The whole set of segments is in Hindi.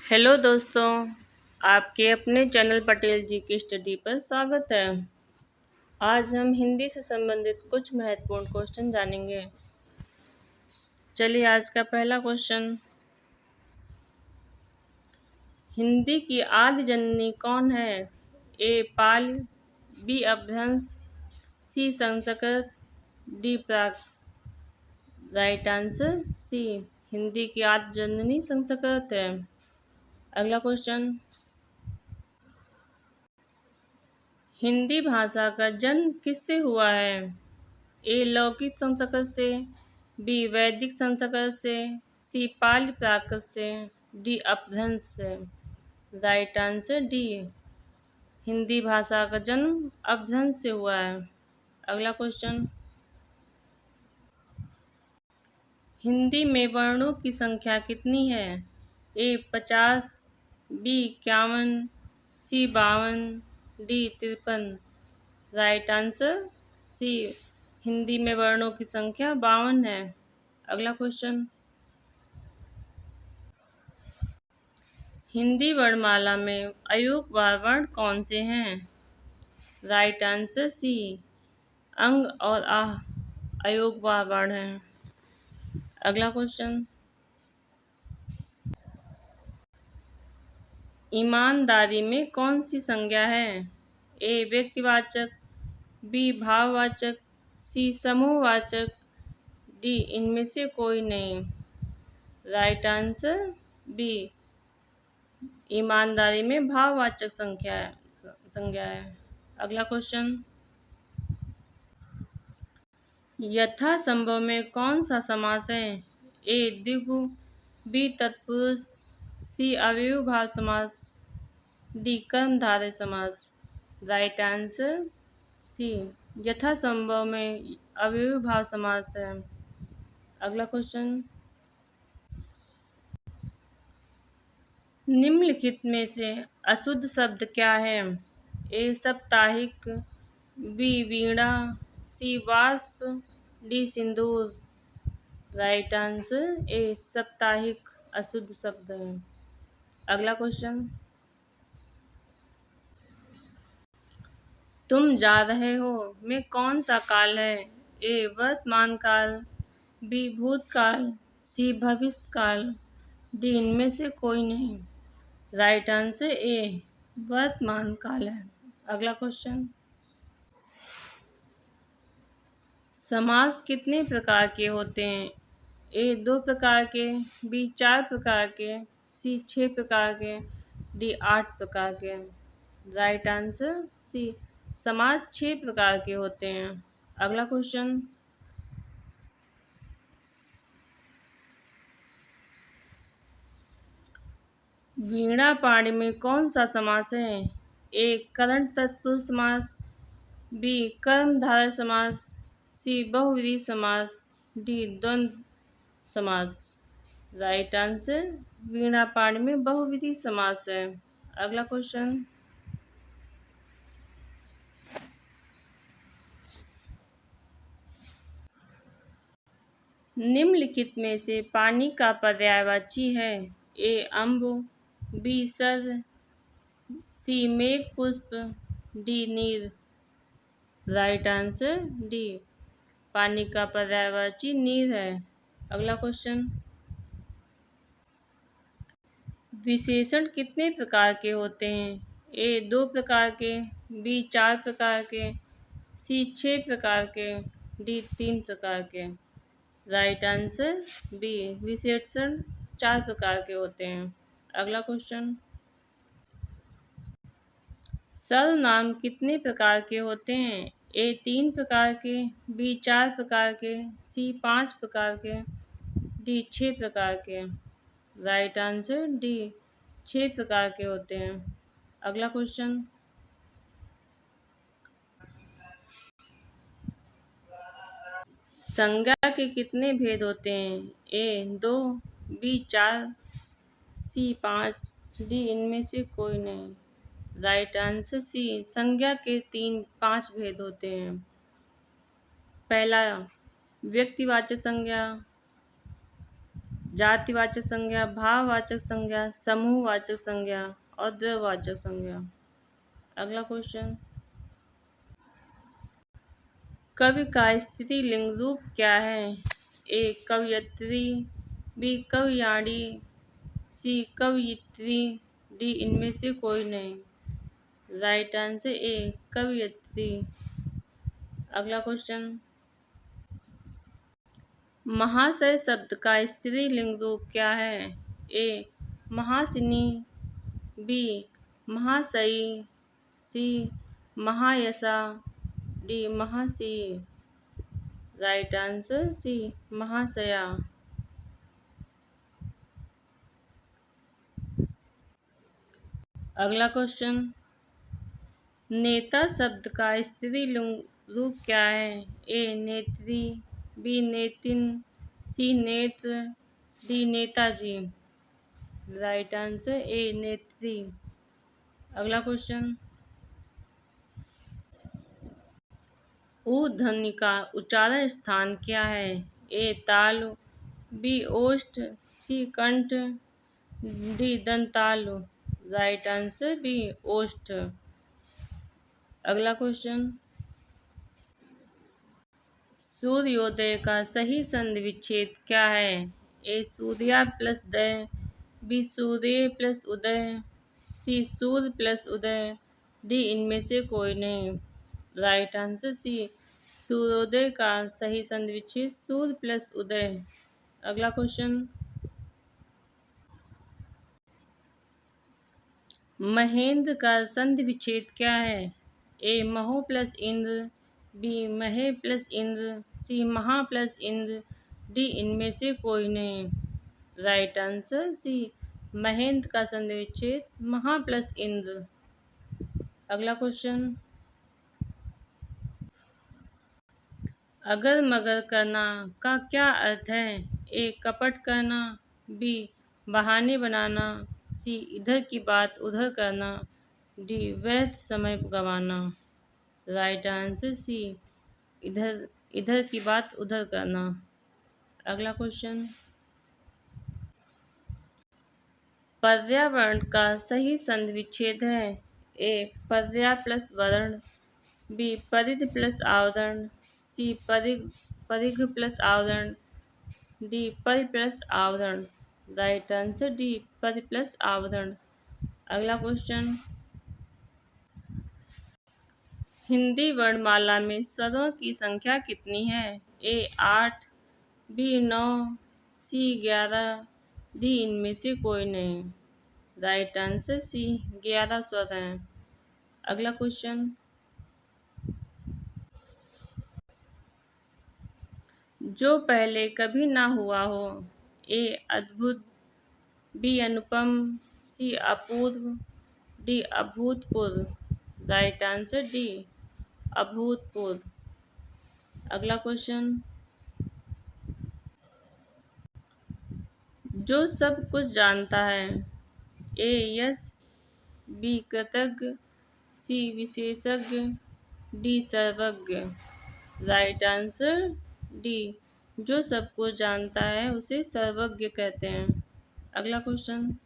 हेलो दोस्तों, आपके अपने चैनल पटेल जी की स्टडी पर स्वागत है। आज हम हिंदी से संबंधित कुछ महत्वपूर्ण क्वेश्चन जानेंगे। चलिए आज का पहला क्वेश्चन, हिंदी की आदि जननी कौन है? ए पाली, बी अपभ्रंश, सी संस्कृत, डी प्राकृत। राइट आंसर सी, हिंदी की आदि जननी संस्कृत है। अगला क्वेश्चन, हिंदी भाषा का जन्म किससे हुआ है? ए लौकिक संस्कृत से, बी वैदिक संस्कृत से, सी पाली प्राकृत से, डी अपभ्रंश से। राइट आंसर डी, हिंदी भाषा का जन्म अपभ्रंश से हुआ है। अगला क्वेश्चन, हिंदी में वर्णों की संख्या कितनी है? A 50, B 51, C 52, D 53। Right answer C, Hindi में वर्णों की संख्या 52 है। अगला क्वेश्चन, हिंदी वर्णमाला में अयूकवार वर्ण कौन से हैं? राइट आंसर सी, अंग और आह अयूकवार वर्ण हैं। अगला क्वेश्चन, ईमानदारी में कौन सी संज्ञा है? ए व्यक्तिवाचक, बी भाववाचक, सी समूहवाचक, डी इनमें से कोई नहीं। राइट आंसर बी, ईमानदारी में भाववाचक संज्ञा है। अगला क्वेश्चन, यथासंभव में कौन सा समास है? ए द्विगु, बी तत्पुरुष, सी अव्ययीभाव समास, डी कर्मधारय समास। राइट आंसर सी, यथासंभव में अव्ययीभाव समास है। अगला क्वेश्चन, निम्नलिखित में से अशुद्ध शब्द क्या है? ए साप्ताहिक, बी वीणा, सी वाष्प, डी सिंदूर। राइट आंसर ए साप्ताहिक अशुद्ध शब्द है। अगला क्वेश्चन, तुम जा रहे हो में कौन सा काल है? ए वर्तमान काल, बी भूतकाल, सी भविष्य काल, डी इनमें से कोई नहीं। राइट आंसर ए वर्तमान काल है। अगला क्वेश्चन, समास कितने प्रकार के होते हैं? ए 2 प्रकार के, बी 4 प्रकार के, सी 6 प्रकार के, डी 8 प्रकार के। राइट आंसर सी, समास 6 प्रकार के होते हैं। अगला क्वेश्चन, वीणा पाणी में कौन सा समास है? ए करण तत्पुरुष समास, बी कर्मधारय समास, सी बहुव्रीहि समास, डी द्वंद्व समास। राइट आंसर, वीणा पाणी में बहुव्रीहि समास है। अगला क्वेश्चन, निम्नलिखित में से पानी का पर्यायवाची है? ए अम्ब, बी सर, सी मेघ पुष्प, डी नीर। राइट आंसर डी, पानी का पर्यायवाची नीर है। अगला क्वेश्चन, विशेषण कितने प्रकार के होते हैं? ए 2 प्रकार के, बी 4 प्रकार के, सी 6 प्रकार के, डी 3 प्रकार के। राइट आंसर बी, विशेषण 4 प्रकार के होते हैं। अगला क्वेश्चन, सर्वनाम कितने प्रकार के होते हैं? ए 3 प्रकार के, बी 4 प्रकार के, सी 5 प्रकार के, डी 6 प्रकार के। राइट आंसर डी, 6 प्रकार के होते हैं। अगला क्वेश्चन, संज्ञा के कितने भेद होते हैं? ए 2, बी 4, सी 5, डी इनमें से कोई नहीं। राइट आंसर सी, संज्ञा के 5 भेद होते हैं। पहला व्यक्तिवाचक संज्ञा, जातिवाचक संज्ञा, भाववाचक संज्ञा, समूहवाचक संज्ञा और द्रव्यवाचक संज्ञा। अगला क्वेश्चन, कवि का स्त्रीलिंग रूप क्या है? ए कवयत्री, बी कवयाणी, सी कवयित्री, डी इनमें से कोई नहीं। राइट आंसर ए कवयत्री। अगला क्वेश्चन, महाशय शब्द का स्त्रीलिंग रूप क्या है? ए महासिनी, बी महाशयी, सी महायशा, डी महासी। राइट आंसर सी महाशया। अगला क्वेश्चन, नेता शब्द का स्त्रीलिंग रूप क्या है? ए नेत्री, बी नेतिन, सी नेत्र, डी नेताजी। राइट आंसर ए नेत्री। अगला क्वेश्चन, ऊ ध्वनि का उच्चारण स्थान क्या है? ए तालु, बी ओष्ठ, सी कंठ, डी दंतालु। राइट आंसर बी ओष्ठ। अगला क्वेश्चन, सूर्योदय का सही संधि विच्छेद क्या है? ए सूर्या प्लस दय, बी सूर्य प्लस उदय, सी सूर्य प्लस उदय, डी इनमें से कोई नहीं। राइट आंसर सी सूर्योदय का सही संधि विच्छेद सूर्य प्लस उदय। अगला क्वेश्चन, महेंद्र का संधि विच्छेद क्या है? ए महो प्लस इंद्र, बी महे प्लस इंद्र, सी महा प्लस इंद्र, डी इनमें से कोई नहीं। राइट आंसर सी महेंद्र का संधि विच्छेद महा प्लस इंद्र। अगला क्वेश्चन, अगर मगर करना का क्या अर्थ है? ए कपट करना, बी बहाने बनाना, सी इधर की बात उधर करना, डी व्यर्थ समय गंवाना। राइट आंसर सी इधर इधर की बात उधर करना। अगला क्वेश्चन, पर्यावरण का सही संधि विच्छेद है? ए पर्या प्लस वर्ण, बी परिध प्लस आवरण, सी परिघ प्लस आवरण, डी परि प्लस आवरण। राइट आंसर डी परि प्लस आवरण। अगला क्वेश्चन, हिंदी वर्णमाला में स्वरों की संख्या कितनी है? ए 8, बी 9, सी 11, डी इनमें से कोई नहीं। राइट आंसर सी 11 स्वर हैं। अगला क्वेश्चन, जो पहले कभी ना हुआ हो। ए अद्भुत, बी अनुपम, सी अपूर्व, डी अभूतपूर्व। राइट आंसर डी अभूतपूर्व। अगला क्वेश्चन, जो सब कुछ जानता है। ए यश, बी कृतज्ञ, सी विशेषज्ञ, डी सर्वज्ञ। राइट आंसर डी जो सब कुछ जानता है उसे सर्वज्ञ कहते हैं। अगला क्वेश्चन,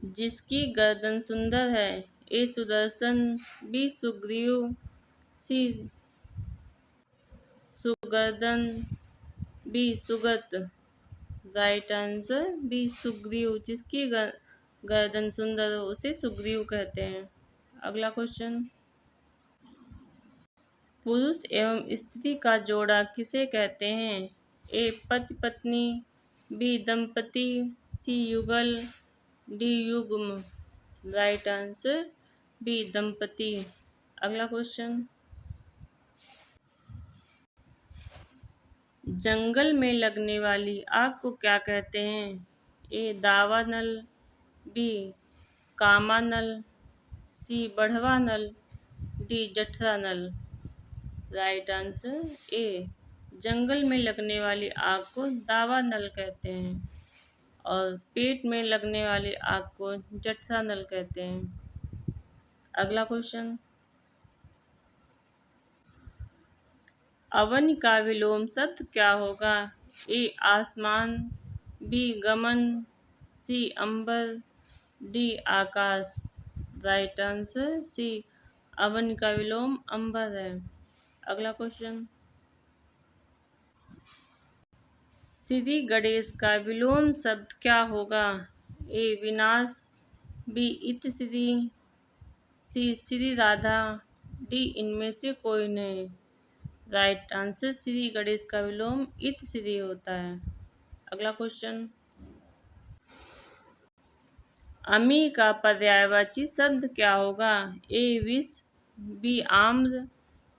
जिसकी गर्दन सुंदर है। ए सुदर्शन, बी सुग्रीव, सी सुगर्दन, बी सुगत। राइट आंसर बी सुग्रीव, जिसकी गर्दन सुंदर हो उसे सुग्रीव कहते हैं। अगला क्वेश्चन, पुरुष एवं स्त्री का जोड़ा किसे कहते हैं? ए पति पत्नी, बी दंपति, सी युगल, डी युग्म। राइट आंसर बी दंपति। अगला क्वेश्चन, जंगल में लगने वाली आग को क्या कहते हैं? ए दावा नल, बी कामा नल, सी बढ़वा नल, डी जठरा नल। राइट आंसर ए जंगल में लगने वाली आग को दावा नल कहते हैं और पेट में लगने वाली आग को जठरा नल कहते हैं। अगला क्वेश्चन, अवन का विलोम शब्द क्या होगा? ए आसमान, बी गमन, सी अंबर, डी आकाश। राइट आंसर सी, अवन का विलोम अंबर है। अगला क्वेश्चन, श्री गणेश का विलोम शब्द क्या होगा? ए विनाश, बी इत श्री, सी श्री राधा, डी इनमें से कोई नहीं। राइट आंसर श्री गणेश का विलोम इत श्री होता है। अगला क्वेश्चन, अमी का पर्यायवाची शब्द क्या होगा? ए विष, बी आम्र,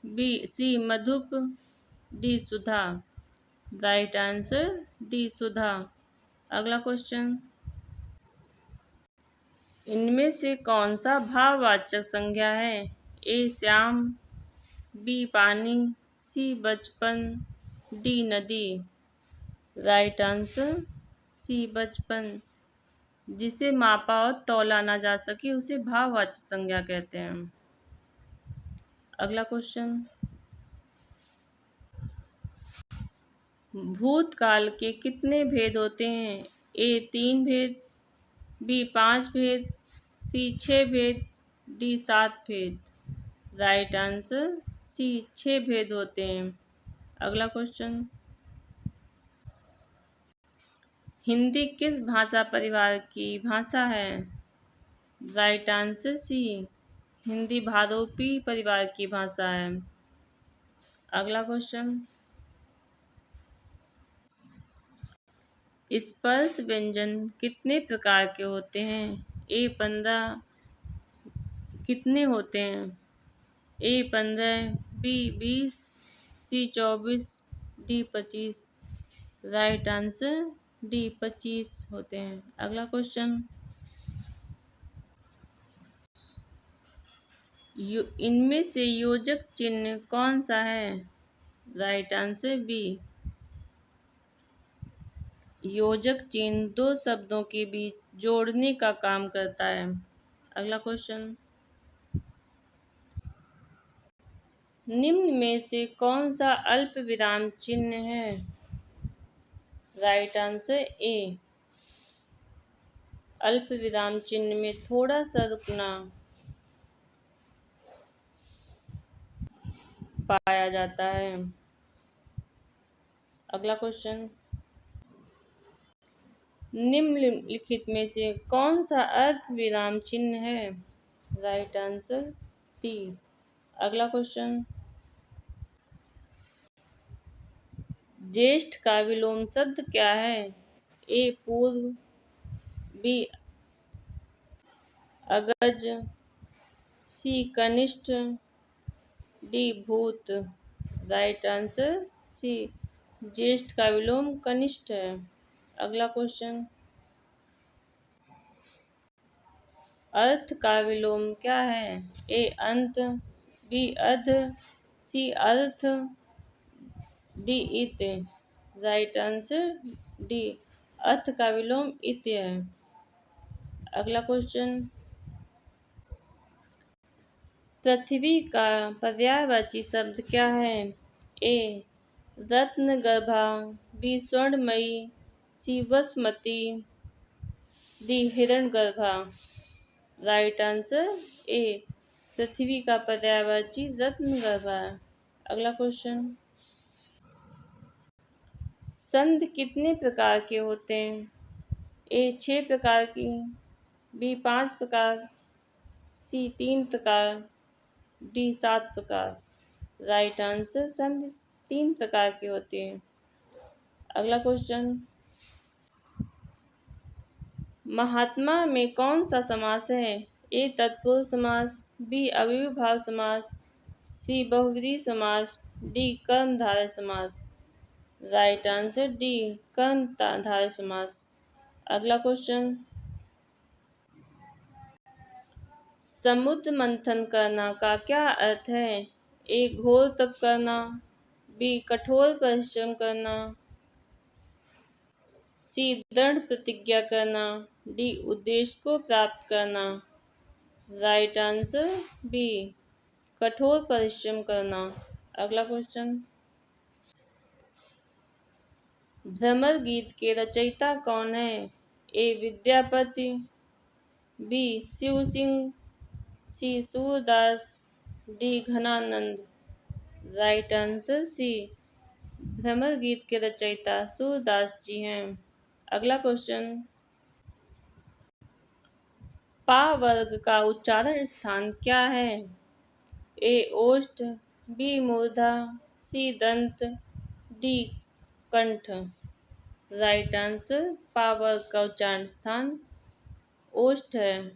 बी सी मधुप, डी सुधा। राइट आंसर डी सुधा। अगला क्वेश्चन, इनमें से कौन सा भाववाचक संज्ञा है? ए श्याम, बी पानी, सी बचपन, डी नदी। राइट आंसर सी बचपन। जिसे मापा और तौला ना जा सके उसे भाववाचक संज्ञा कहते हैं। अगला क्वेश्चन, भूतकाल के कितने भेद होते हैं? ए 3 भेद, बी 5 भेद, सी 6 भेद, डी 7 भेद। राइट आंसर सी 6 भेद होते हैं। अगला क्वेश्चन, हिंदी किस भाषा परिवार की भाषा है? राइट आंसर सी, हिंदी भारोपी परिवार की भाषा है। अगला क्वेश्चन, स्पर्श व्यंजन कितने प्रकार के होते हैं? ए 15, कितने होते हैं? ए 15, बी 20, सी 24, डी 25। राइट आंसर डी 25 होते हैं। अगला क्वेश्चन, इनमें से योजक चिन्ह कौन सा है? राइट आंसर बी, योजक चिन्ह दो शब्दों के बीच जोड़ने का काम करता है। अगला क्वेश्चन, निम्न में से कौन सा अल्प विराम चिन्ह है? राइट आंसर ए, अल्प विराम चिन्ह में थोड़ा सा रुकना पाया जाता है। अगला क्वेश्चन, निम्नलिखित में से कौन सा अर्ध विराम चिन्ह है? Right answer D. अगला क्वेश्चन, ज्येष्ठ का विलोम शब्द क्या है? ए पूर्व, बी अग्रज, सी कनिष्ठ, डी भूत। राइट आंसर सी, ज्येष्ठ का विलोम कनिष्ठ है। अगला क्वेश्चन, अर्थ का विलोम क्या है? ए अंत, बी अध, सी अर्थ, डी इत। राइट आंसर डी, अर्थ का विलोम इत है। अगला क्वेश्चन, पृथ्वी का पर्यायवाची शब्द क्या है? ए रत्न गर्भा, बी स्वर्णमयी, सी वसुमती, डी हिरण गर्भा। राइट आंसर ए, पृथ्वी का पर्यायवाची रत्न गर्भा है। अगला क्वेश्चन, संधि कितने प्रकार के होते हैं? ए 6 प्रकार की, बी 5 प्रकार, सी 3 प्रकार, डी 7 प्रकार। राइट आंसर संधि 3 प्रकार की होती है। अगला क्वेश्चन, महात्मा में कौन सा समास है? ए तत्पुरुष समास, बी अव्ययीभाव समास, सी बहुव्रीहि समास, डी कर्मधारय समास। राइट आंसर डी, कर्मधारय समास। अगला क्वेश्चन, समुद्र मंथन करना का क्या अर्थ है? ए घोर तप करना, बी कठोर परिश्रम करना, सी दृढ़ प्रतिज्ञा करना, डी उद्देश्य को प्राप्त करना। राइट आंसर बी, कठोर परिश्रम करना। अगला क्वेश्चन, भ्रमर गीत के रचयिता कौन है? A Vidyapati, B Shiv Singh, C Surdas, D Ghananand. Right answer C, Bhramar Geet के रचयिता सूरदास जी हैं। अगला क्वेश्चन, पा वर्ग का उच्चारण स्थान क्या है? ए ओष्ठ, बी मूर्धा, सी दंत, डी कंठ। राइट आंसर, पा वर्ग का उच्चारण स्थान ओष्ठ है।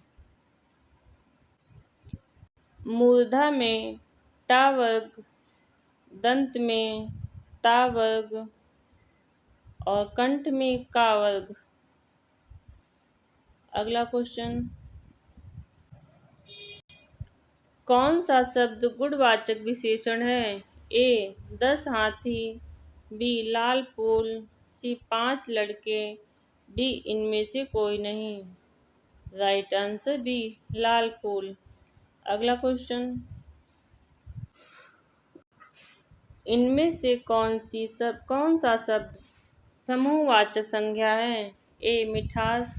मूर्धा में टा वर्ग, दंत में ता वर्ग और कंठ में का वर्ग। अगला क्वेश्चन, कौन सा शब्द गुणवाचक विशेषण है? ए 10 हाथी, बी लाल फूल, सी 5 लड़के, डी इनमें से कोई नहीं। राइट आंसर बी, लाल फूल। अगला क्वेश्चन, इनमें से कौन सा शब्द समूहवाचक संज्ञा है? ए मिठास,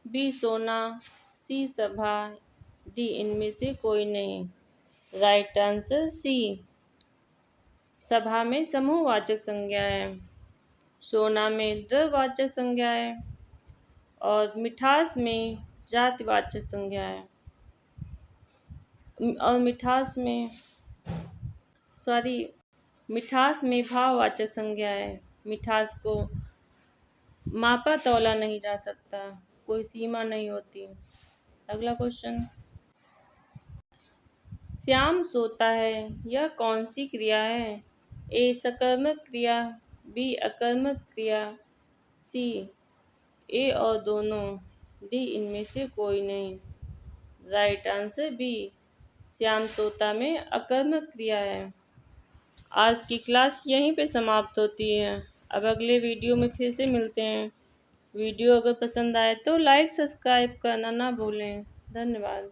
बी सोना, सी सभा, डी इनमें से कोई नहीं। राइट आंसर सी, सभा में समूहवाचक संज्ञा है, सोना में द्रव्यवाचक संज्ञा है और मिठास में जातिवाचक संज्ञा है। और मिठास में भाववाचक संज्ञा है। मिठास को मापा तौला नहीं जा सकता, कोई सीमा नहीं होती। अगला क्वेश्चन, श्याम सोता है, यह कौन सी क्रिया है? ए सकर्मक क्रिया, बी अकर्मक क्रिया, सी ए और दोनों, डी इनमें से कोई नहीं। राइट आंसर बी, श्याम सोता में अकर्मक क्रिया है। आज की क्लास यहीं पे समाप्त होती है। अब अगले वीडियो में फिर से मिलते हैं। वीडियो अगर पसंद आए तो लाइक सब्सक्राइब करना ना भूलें। धन्यवाद।